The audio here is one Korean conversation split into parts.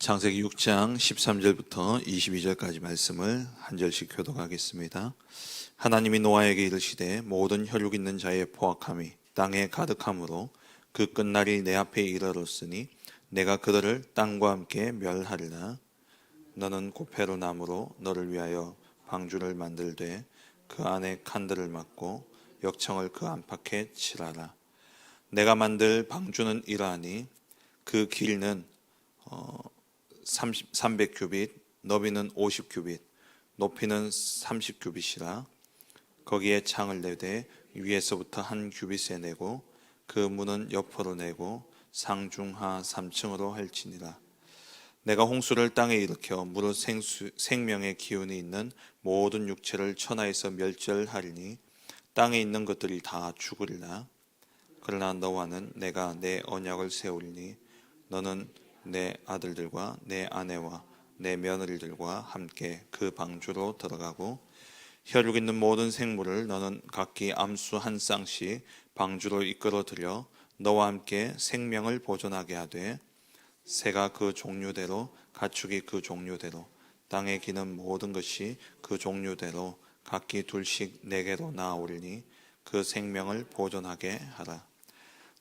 창세기 6장 13절부터 22절까지 말씀을 한 절씩 교독하겠습니다. 하나님이 노아에게 이르시되 모든 혈육 있는 자의 포악함이 땅에 가득함으로 그 끝날이 내 앞에 이르렀으니 내가 그들을 땅과 함께 멸하리라. 너는 고페로 나무로 너를 위하여 방주를 만들되 그 안에 칸들을 막고 역청을 그 안팎에 칠하라. 내가 만들 방주는 이러하니 그 길은 300규빗, 너비는 50규빗, 높이는 30규빗이라. 거기에 창을 내되 위에서부터 한 규빗에 내고 그 문은 옆으로 내고 상중하 3층으로 할지니라. 내가 홍수를 땅에 일으켜 무릇 생명의 기운이 있는 모든 육체를 천하에서 멸절하리니 땅에 있는 것들이 다 죽으리라. 그러나 너와는 내가 내 언약을 세우리니 너는 내 아들들과 내 아내와 내 며느리들과 함께 그 방주로 들어가고 혈육 있는 모든 생물을 너는 각기 암수 한 쌍씩 방주로 이끌어 들여 너와 함께 생명을 보존하게 하되 새가 그 종류대로 가축이 그 종류대로 땅에 기는 모든 것이 그 종류대로 각기 둘씩 내게로 나아오리니 그 생명을 보존하게 하라.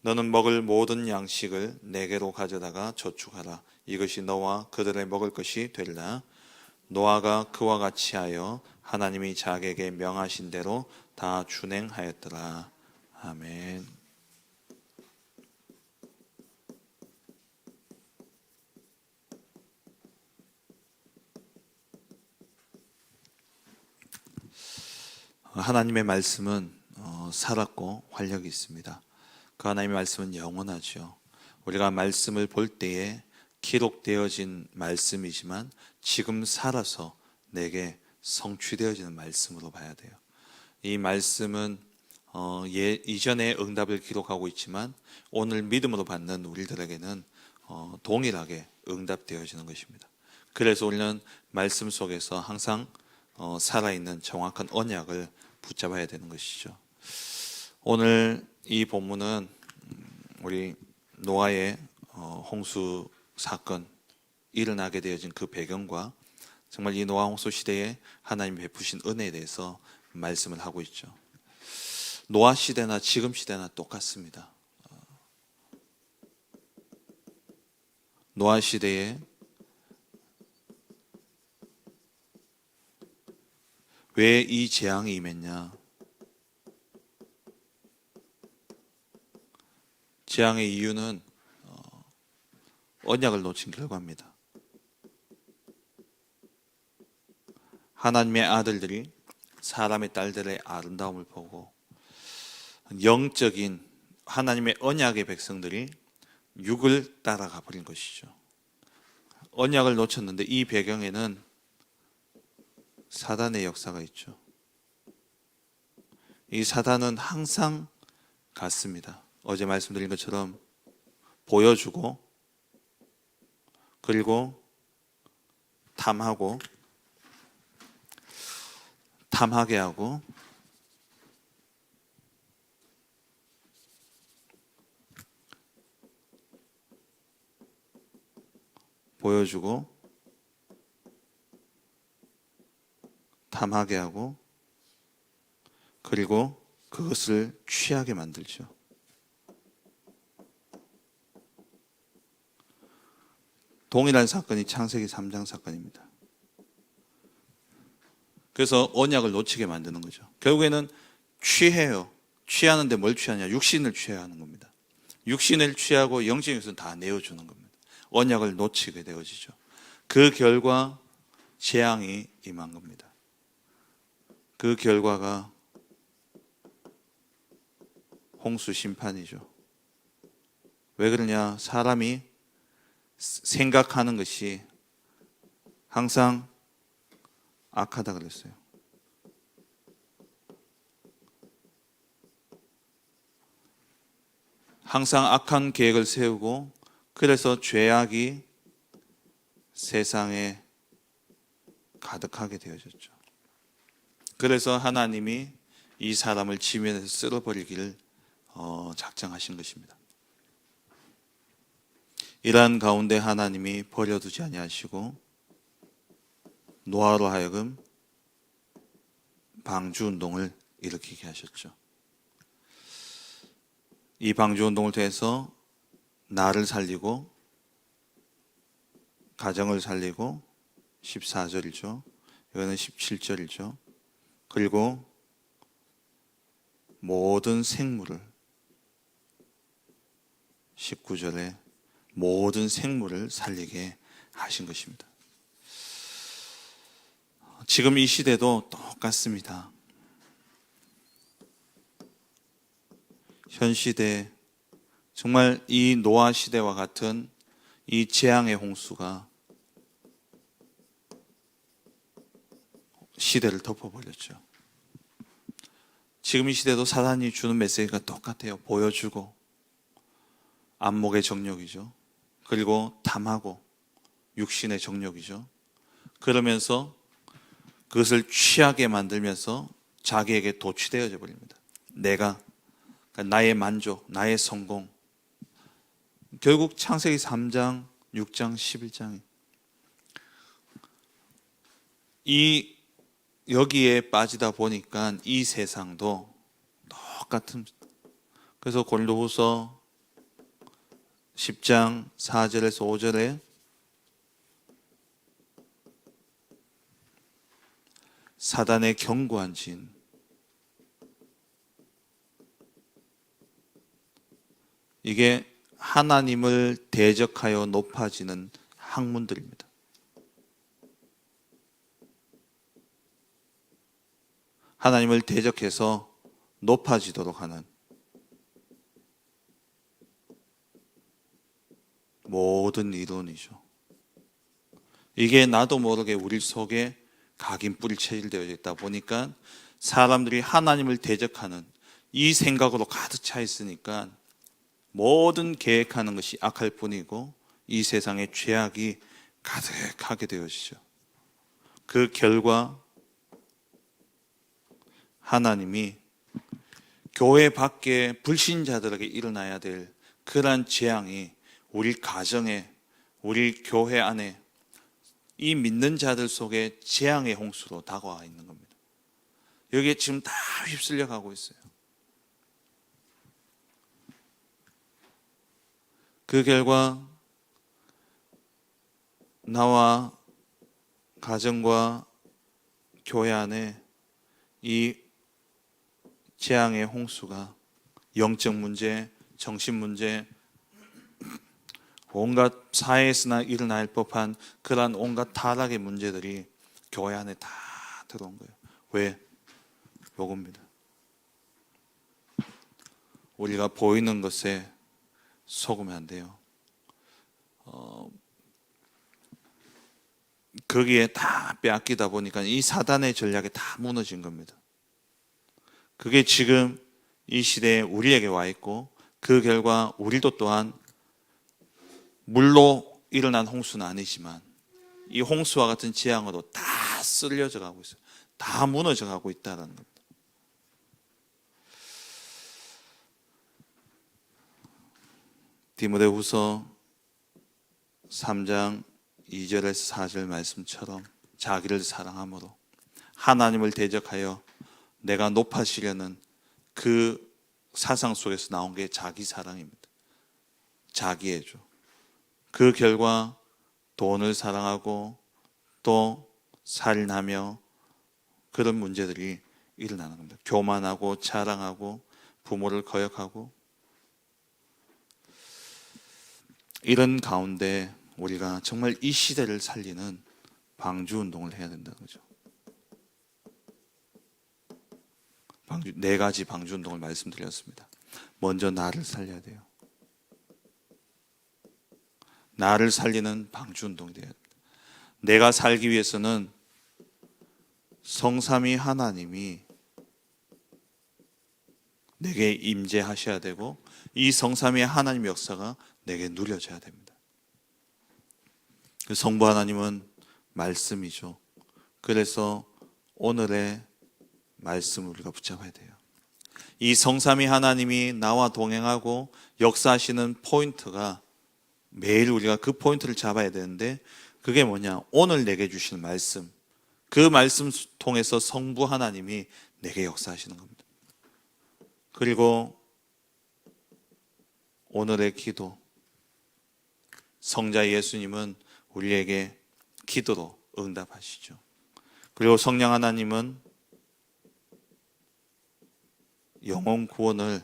너는 먹을 모든 양식을 내게로 가져다가 저축하라. 이것이 너와 그들의 먹을 것이 되리라. 노아가 그와 같이 하여 하나님이 자기에게 명하신 대로 다 준행하였더라. 아멘. 하나님의 말씀은 살았고 활력이 있습니다. 그 하나님의 말씀은 영원하죠. 우리가 말씀을 볼 때에 기록되어진 말씀이지만 지금 살아서 내게 성취되어지는 말씀으로 봐야 돼요. 이 말씀은 이전의 응답을 기록하고 있지만 오늘 믿음으로 받는 우리들에게는 동일하게 응답되어지는 것입니다. 그래서 우리는 말씀 속에서 항상 살아있는 정확한 언약을 붙잡아야 되는 것이죠. 오늘 이 본문은 우리 노아의 홍수 사건 일어나게 되어진 그 배경과 정말 이 노아 홍수 시대에 하나님 베푸신 은혜에 대해서 말씀을 하고 있죠. 노아 시대나 지금 시대나 똑같습니다. 노아 시대에 왜 이 재앙이 임했냐? 재앙의 이유는 언약을 놓친 결과입니다. 하나님의 아들들이 사람의 딸들의 아름다움을 보고 영적인 하나님의 언약의 백성들이 육을 따라가 버린 것이죠. 언약을 놓쳤는데 이 배경에는 사단의 역사가 있죠. 이 사단은 항상 같습니다. 어제 말씀드린 것처럼 보여주고 그리고 탐하고 탐하게 하고 보여주고 탐하게 하고 그리고 그것을 취하게 만들죠. 동일한 사건이 창세기 3장 사건입니다. 그래서 언약을 놓치게 만드는 거죠. 결국에는 취해요. 취하는데 뭘 취하냐? 육신을 취해야 하는 겁니다. 육신을 취하고 영적인 것은 다 내어주는 겁니다. 언약을 놓치게 되어지죠. 그 결과 재앙이 임한 겁니다. 그 결과가 홍수 심판이죠. 왜 그러냐? 사람이 생각하는 것이 항상 악하다 그랬어요. 항상 악한 계획을 세우고 그래서 죄악이 세상에 가득하게 되어졌죠. 그래서 하나님이 이 사람을 지면에서 쓸어버리기를 작정하신 것입니다. 이러한 가운데 하나님이 버려두지 아니하시고 노아로 하여금 방주운동을 일으키게 하셨죠. 이 방주운동을 통해서 나를 살리고 가정을 살리고 14절이죠. 이거는 17절이죠. 그리고 모든 생물을 19절에 모든 생물을 살리게 하신 것입니다. 지금 이 시대도 똑같습니다. 현 시대 정말 이 노아 시대와 같은 이 재앙의 홍수가 시대를 덮어버렸죠. 지금 이 시대도 사단이 주는 메시지가 똑같아요. 보여주고 안목의 정욕이죠. 그리고 탐하고 육신의 정욕이죠. 그러면서 그것을 취하게 만들면서 자기에게 도취되어져 버립니다. 그러니까 나의 만족, 나의 성공. 결국 창세기 3장, 6장, 11장에 여기에 빠지다 보니까 이 세상도 똑같은. 그래서 고린도후서 10장 4절에서 5절에 사단의 견고한 진, 이게 하나님을 대적하여 높아지는 학문들입니다. 하나님을 대적해서 높아지도록 하는 모든 이론이죠. 이게 나도 모르게 우리 속에 각인뿌리 체질되어 있다 보니까 사람들이 하나님을 대적하는 이 생각으로 가득 차 있으니까 모든 계획하는 것이 악할 뿐이고 이 세상에 죄악이 가득하게 되어지죠. 그 결과 하나님이 교회 밖에 불신자들에게 일어나야 될 그러한 재앙이 우리 가정에, 우리 교회 안에 이 믿는 자들 속에 재앙의 홍수로 다가와 있는 겁니다. 여기에 지금 다 휩쓸려 가고 있어요. 그 결과 나와 가정과 교회 안에 이 재앙의 홍수가 영적 문제, 정신 문제, 온갖 사회에서나 일어날 법한 그러한 온갖 타락의 문제들이 교회 안에 다 들어온 거예요. 왜? 요겁니다. 우리가 보이는 것에 속으면 안 돼요. 거기에 다 빼앗기다 보니까 이 사단의 전략에 다 무너진 겁니다. 그게 지금 이 시대에 우리에게 와 있고 그 결과 우리도 또한 물로 일어난 홍수는 아니지만 이 홍수와 같은 재앙으로 다 쓸려져 가고 있어요. 다 무너져 가고 있다는 겁니다. 디모데후서 3장 2절에서 4절 말씀처럼 자기를 사랑함으로 하나님을 대적하여 내가 높아지려는 그 사상 속에서 나온 게 자기 사랑입니다. 자기애죠. 그 결과 돈을 사랑하고 또 살인하며 그런 문제들이 일어나는 겁니다. 교만하고 자랑하고 부모를 거역하고 이런 가운데 우리가 정말 이 시대를 살리는 방주운동을 해야 된다는 거죠. 네 가지 방주운동을 말씀드렸습니다. 먼저 나를 살려야 돼요. 나를 살리는 방주운동이 돼야 됩니다. 내가 살기 위해서는 성삼위 하나님이 내게 임재하셔야 되고 이 성삼위 하나님의 역사가 내게 누려져야 됩니다. 그 성부 하나님은 말씀이죠. 그래서 오늘의 말씀을 우리가 붙잡아야 돼요. 이 성삼위 하나님이 나와 동행하고 역사하시는 포인트가 매일 우리가 그 포인트를 잡아야 되는데, 그게 뭐냐? 오늘 내게 주신 말씀, 그 말씀 통해서 성부 하나님이 내게 역사하시는 겁니다. 그리고 오늘의 기도, 성자 예수님은 우리에게 기도로 응답하시죠. 그리고 성령 하나님은 영혼 구원을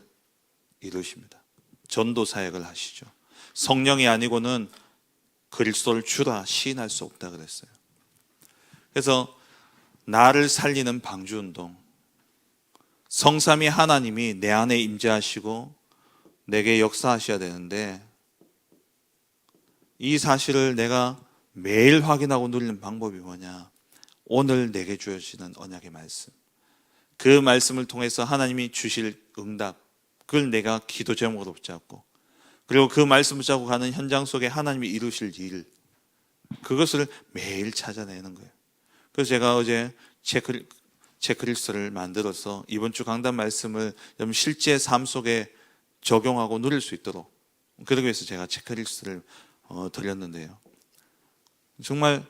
이루십니다. 전도 사역을 하시죠. 성령이 아니고는 그리스도를 주라 시인할 수 없다 그랬어요. 그래서 나를 살리는 방주운동, 성삼위 하나님이 내 안에 임재하시고 내게 역사하셔야 되는데, 이 사실을 내가 매일 확인하고 누리는 방법이 뭐냐? 오늘 내게 주어지는 언약의 말씀, 그 말씀을 통해서 하나님이 주실 응답, 그걸 내가 기도 제목으로 붙잡고, 그리고 그 말씀 붙잡고 가는 현장 속에 하나님이 이루실 일, 그것을 매일 찾아내는 거예요. 그래서 제가 어제 체크리스트를 만들어서 이번 주 강단 말씀을 여러분 실제 삶 속에 적용하고 누릴 수 있도록, 그러기 위해서 제가 체크리스트를 드렸는데요. 정말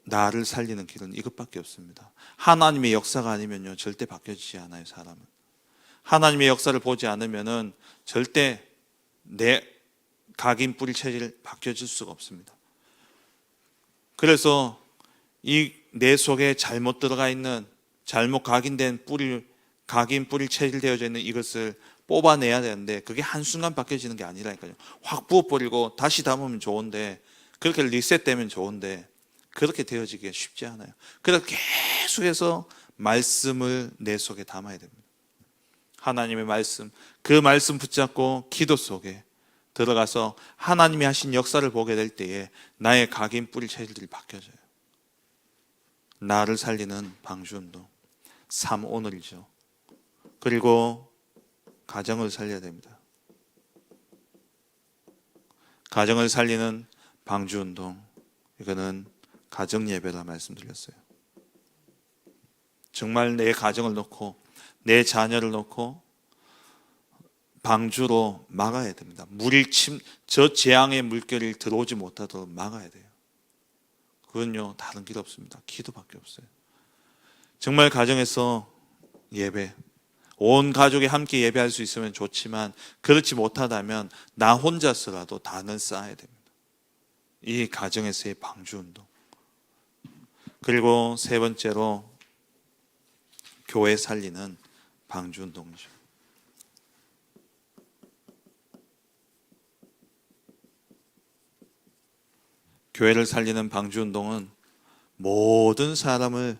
나를 살리는 길은 이것밖에 없습니다. 하나님의 역사가 아니면요, 절대 바뀌어지지 않아요, 사람은. 하나님의 역사를 보지 않으면은 절대 내 각인 뿌리 체질 바뀌어질 수가 없습니다. 그래서 이 내 속에 잘못 들어가 있는, 잘못 각인된 각인 뿌리 체질되어져 있는 이것을 뽑아내야 되는데, 그게 한순간 바뀌어지는 게 아니라니까요. 확 부어버리고 다시 담으면 좋은데, 그렇게 리셋되면 좋은데, 그렇게 되어지기가 쉽지 않아요. 그래서 계속해서 말씀을 내 속에 담아야 됩니다. 하나님의 말씀, 그 말씀 붙잡고 기도 속에 들어가서 하나님이 하신 역사를 보게 될 때에 나의 각인 뿌리 체질들이 바뀌어져요. 나를 살리는 방주운동, 삶 오늘이죠. 그리고 가정을 살려야 됩니다. 가정을 살리는 방주운동, 이거는 가정예배라 말씀드렸어요. 정말 내 가정을 놓고 내 자녀를 놓고 방주로 막아야 됩니다. 저 재앙의 물결이 들어오지 못하도록 막아야 돼요. 그건요, 다른 길 없습니다. 기도밖에 없어요. 정말 가정에서 예배, 온 가족이 함께 예배할 수 있으면 좋지만, 그렇지 못하다면 나 혼자서라도 단을 쌓아야 됩니다. 이 가정에서의 방주운동. 그리고 세 번째로 교회 살리는 방주운동이죠. 교회를 살리는 방주운동은 모든 사람을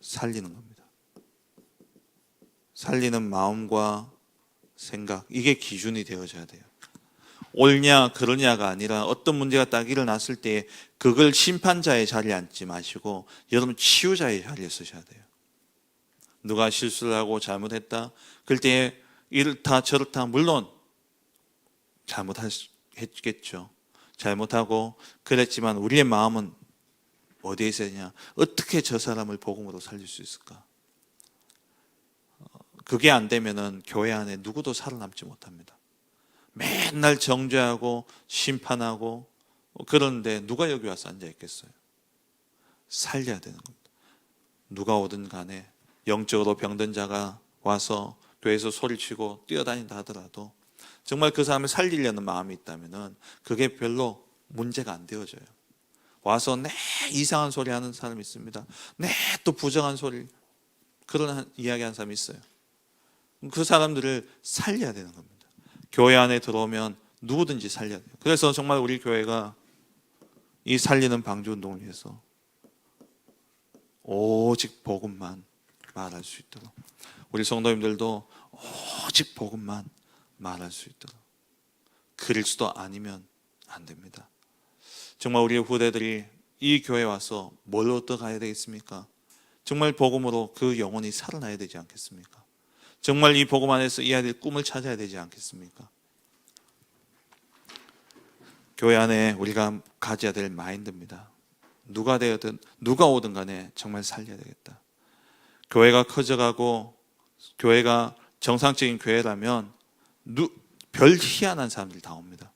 살리는 겁니다. 살리는 마음과 생각, 이게 기준이 되어져야 돼요. 옳냐 그러냐가 아니라 어떤 문제가 딱 일어났을 때 그걸 심판자의 자리에 앉지 마시고 여러분 치유자의 자리에 서셔야 돼요. 누가 실수를 하고 잘못했다, 그럴 때 이렇다 저렇다, 물론 잘못했겠죠. 잘못하고 그랬지만 우리의 마음은 어디에 있느냐? 어떻게 저 사람을 복음으로 살릴 수 있을까? 그게 안 되면은 교회 안에 누구도 살아남지 못합니다. 맨날 정죄하고 심판하고 그러는데 누가 여기 와서 앉아 있겠어요? 살려야 되는 겁니다. 누가 오든 간에 영적으로 병든 자가 와서 교회에서 소리치고 뛰어다닌다 하더라도 정말 그 사람을 살리려는 마음이 있다면은 그게 별로 문제가 안 되어져요. 와서 내 이상한 소리 하는 사람이 있습니다. 내 또 부정한 소리, 그런 이야기하는 사람이 있어요. 그 사람들을 살려야 되는 겁니다. 교회 안에 들어오면 누구든지 살려야 돼요. 그래서 정말 우리 교회가 이 살리는 방주운동을 위해서 오직 복음만 말할 수 있도록, 우리 성도님들도 오직 복음만 말할 수 있도록, 그리스도 아니면 안 됩니다. 정말 우리 후대들이 이 교회에 와서 뭘 얻어가야 되겠습니까? 정말 복음으로 그 영혼이 살아나야 되지 않겠습니까? 정말 이 복음 안에서 이 아이들 꿈을 찾아야 되지 않겠습니까? 교회 안에 우리가 가져야 될 마인드입니다. 누가 되었든 누가 오든 간에 정말 살려야 되겠다. 교회가 커져가고 교회가 정상적인 교회라면 별 희한한 사람들이 다 옵니다.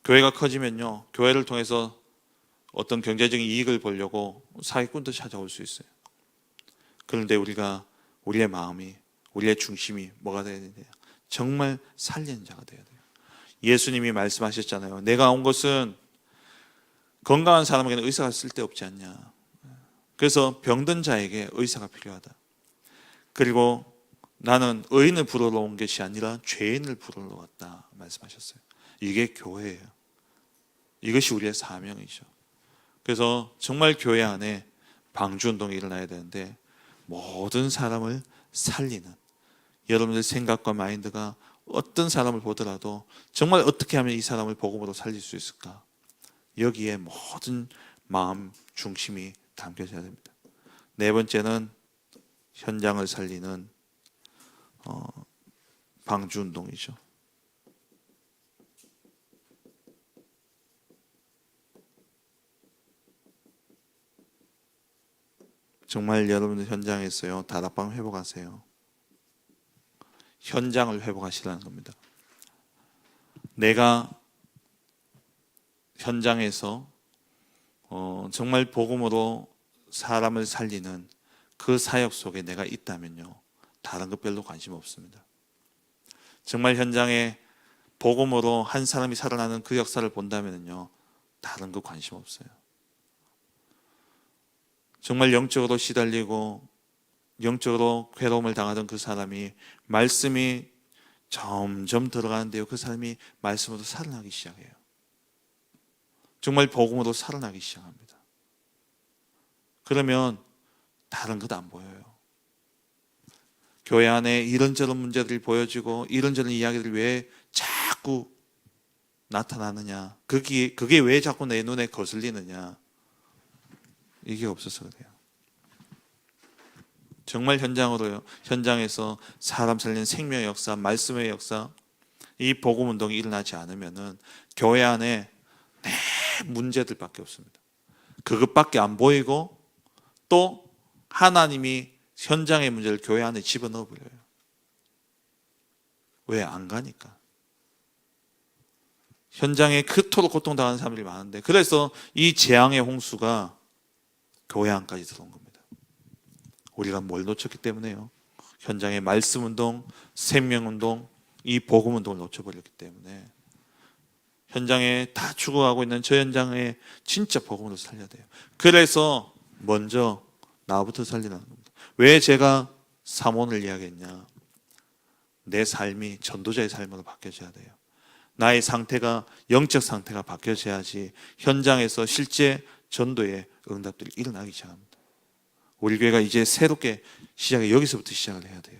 교회가 커지면요, 교회를 통해서 어떤 경제적인 이익을 보려고 사기꾼도 찾아올 수 있어요. 그런데 우리의 마음이, 우리의 중심이 뭐가 되어야 돼요? 정말 살리는 자가 되어야 돼요. 예수님이 말씀하셨잖아요. 내가 온 것은 건강한 사람에게는 의사가 쓸데없지 않냐. 그래서 병든 자에게 의사가 필요하다. 그리고 나는 의인을 부르러 온 것이 아니라 죄인을 부르러 왔다 말씀하셨어요. 이게 교회예요. 이것이 우리의 사명이죠. 그래서 정말 교회 안에 방주운동이 일어나야 되는데, 모든 사람을 살리는, 여러분들 생각과 마인드가 어떤 사람을 보더라도 정말 어떻게 하면 이 사람을 복음으로 살릴 수 있을까, 여기에 모든 마음 중심이 담겨져야 됩니다. 네 번째는 현장을 살리는 방주운동이죠. 정말 여러분들 현장에서요, 다락방 회복하세요. 현장을 회복하시라는 겁니다. 내가 현장에서 정말 복음으로 사람을 살리는 그 사역 속에 내가 있다면요, 다른 것 별로 관심 없습니다. 정말 현장에 복음으로 한 사람이 살아나는 그 역사를 본다면요, 다른 거 관심 없어요. 정말 영적으로 시달리고 영적으로 괴로움을 당하던 그 사람이 말씀이 점점 들어가는데요, 그 사람이 말씀으로 살아나기 시작해요. 정말 복음으로 살아나기 시작합니다. 그러면 다른 것 안 보여요. 교회 안에 이런저런 문제들이 보여지고 이런저런 이야기들이 왜 자꾸 나타나느냐, 그게 왜 자꾸 내 눈에 거슬리느냐, 이게 없어서 그래요. 정말 현장에서 사람 살리는 생명의 역사, 말씀의 역사, 이 복음 운동이 일어나지 않으면은 교회 안에 문제들밖에 없습니다. 그것밖에 안 보이고, 또 하나님이 현장의 문제를 교회 안에 집어넣어 버려요. 왜 안 가니까. 현장에 그토록 고통당하는 사람들이 많은데, 그래서 이 재앙의 홍수가 교회 안까지 들어온 겁니다. 우리가 뭘 놓쳤기 때문에요. 현장의 말씀 운동, 생명 운동, 이 복음 운동을 놓쳐버렸기 때문에 현장에 다 죽어가고 있는 저 현장에 진짜 복음으로 살려야 돼요. 그래서 먼저 나부터 살리라는 겁니다. 왜 제가 사모를 이야기했냐? 내 삶이 전도자의 삶으로 바뀌어져야 돼요. 나의 상태가, 영적 상태가 바뀌어져야지 현장에서 실제 전도의 응답들이 일어나기 시작합니다. 우리 교회가 이제 새롭게 여기서부터 시작을 해야 돼요.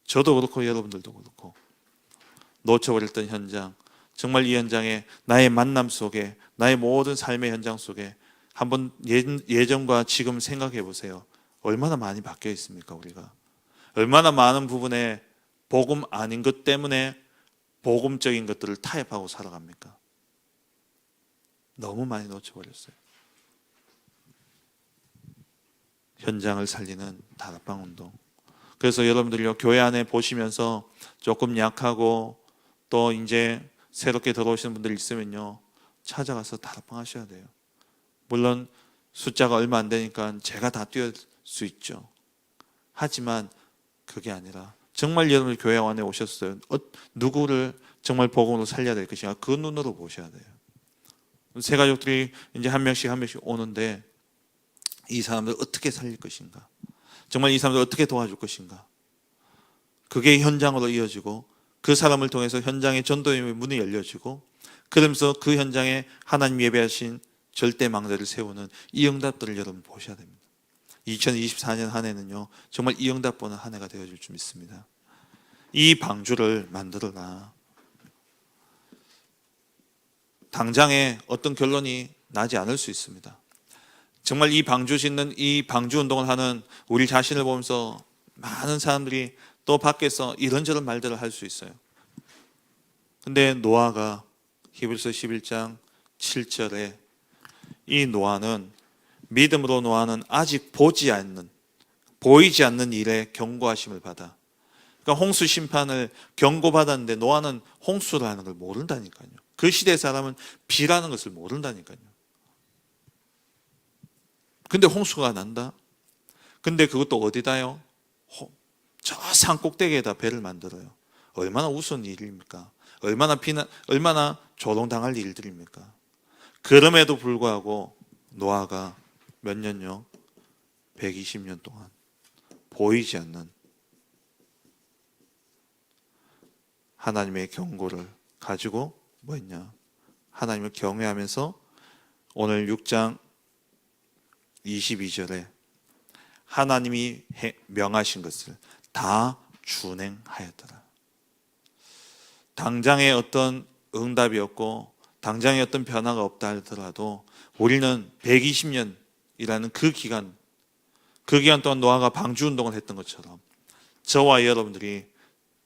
저도 그렇고 여러분들도 그렇고, 놓쳐버렸던 현장, 정말 이 현장에, 나의 만남 속에, 나의 모든 삶의 현장 속에 한번 예전과 지금 생각해 보세요. 얼마나 많이 바뀌어 있습니까? 우리가 얼마나 많은 부분에 복음 아닌 것 때문에 복음적인 것들을 타협하고 살아갑니까? 너무 많이 놓쳐버렸어요. 현장을 살리는 다락방 운동. 그래서 여러분들요, 교회 안에 보시면서 조금 약하고 또 이제 새롭게 들어오시는 분들 있으면요, 찾아가서 다락방 하셔야 돼요. 물론 숫자가 얼마 안 되니까 제가 다 뛰어들 수 있죠. 하지만 그게 아니라 정말 여러분들 교회 안에 오셨어요. 누구를 정말 복음으로 살려야 될 것인가, 그 눈으로 보셔야 돼요. 새 가족들이 이제 한 명씩 오는데 이 사람들 어떻게 살릴 것인가, 정말 이 사람들 어떻게 도와줄 것인가, 그게 현장으로 이어지고 그 사람을 통해서 현장의 전도의 문이 열려지고, 그러면서 그 현장에 하나님 예배하신 절대 망대를 세우는 이 응답들을 여러분 보셔야 됩니다. 2024년 한 해는요, 정말 이 응답 보는 한 해가 되어줄 줄 믿습니다. 이 방주를 만들어라. 당장에 어떤 결론이 나지 않을 수 있습니다. 정말 이 방주 짓는, 이 방주 운동을 하는 우리 자신을 보면서 많은 사람들이 또 밖에서 이런저런 말들을 할 수 있어요. 근데 노아가 히브리서 11장 7절에, 이 노아는, 믿음으로 노아는 아직 보이지 않는 일에 경고하심을 받아 그러니까 홍수 심판을 경고받았는데 노아는 홍수라는 걸 모른다니까요. 그 시대 사람은 비라는 것을 모른다니까요. 근데 홍수가 난다. 근데 그것도 어디다요? 저 산 꼭대기에다 배를 만들어요. 얼마나 우스운 일입니까? 얼마나 조롱당할 일들입니까? 그럼에도 불구하고 노아가 몇 년요? 120년 동안 보이지 않는 하나님의 경고를 가지고 뭐 했냐? 하나님을 경외하면서 오늘 6장 22절에 하나님이 명하신 것을 다 준행하였더라. 당장의 어떤 응답이 없고 당장의 어떤 변화가 없다 하더라도 우리는 120년이라는 그 기간 동안 노아가 방주운동을 했던 것처럼 저와 여러분들이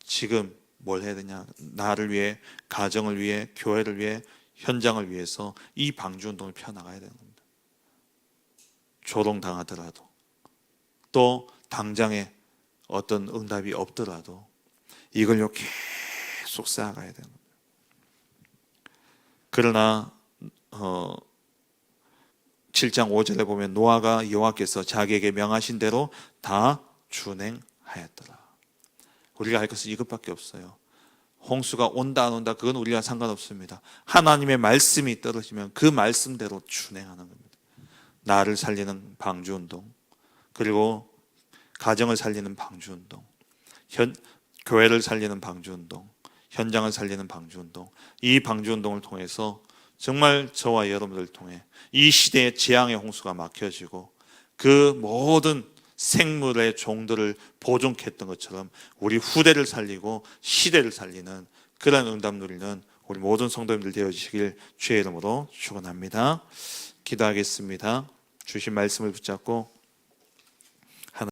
지금 뭘 해야 되냐? 나를 위해, 가정을 위해, 교회를 위해, 현장을 위해서 이 방주운동을 펴나가야 되는 겁니다. 조롱당하더라도 또 당장에 어떤 응답이 없더라도 이걸요 계속 쌓아가야 되는 겁니다. 그러나 7장 5절에 보면 노아가 여호와께서 자기에게 명하신 대로 다 준행하였더라. 우리가 할 것은 이것밖에 없어요. 홍수가 온다 안 온다 그건 우리와 상관없습니다. 하나님의 말씀이 떨어지면 그 말씀대로 준행하는 겁니다. 나를 살리는 방주운동, 그리고 가정을 살리는 방주운동, 교회를 살리는 방주운동, 현장을 살리는 방주운동, 이 방주운동을 통해서 정말 저와 여러분들을 통해 이 시대의 재앙의 홍수가 막혀지고 그 모든 생물의 종들을 보존케 했던 것처럼 우리 후대를 살리고 시대를 살리는 그런 응답 누리는 우리 모든 성도님들 되어주시길 주의 이름으로 축원합니다. 기도하겠습니다. 주신 말씀을 붙잡고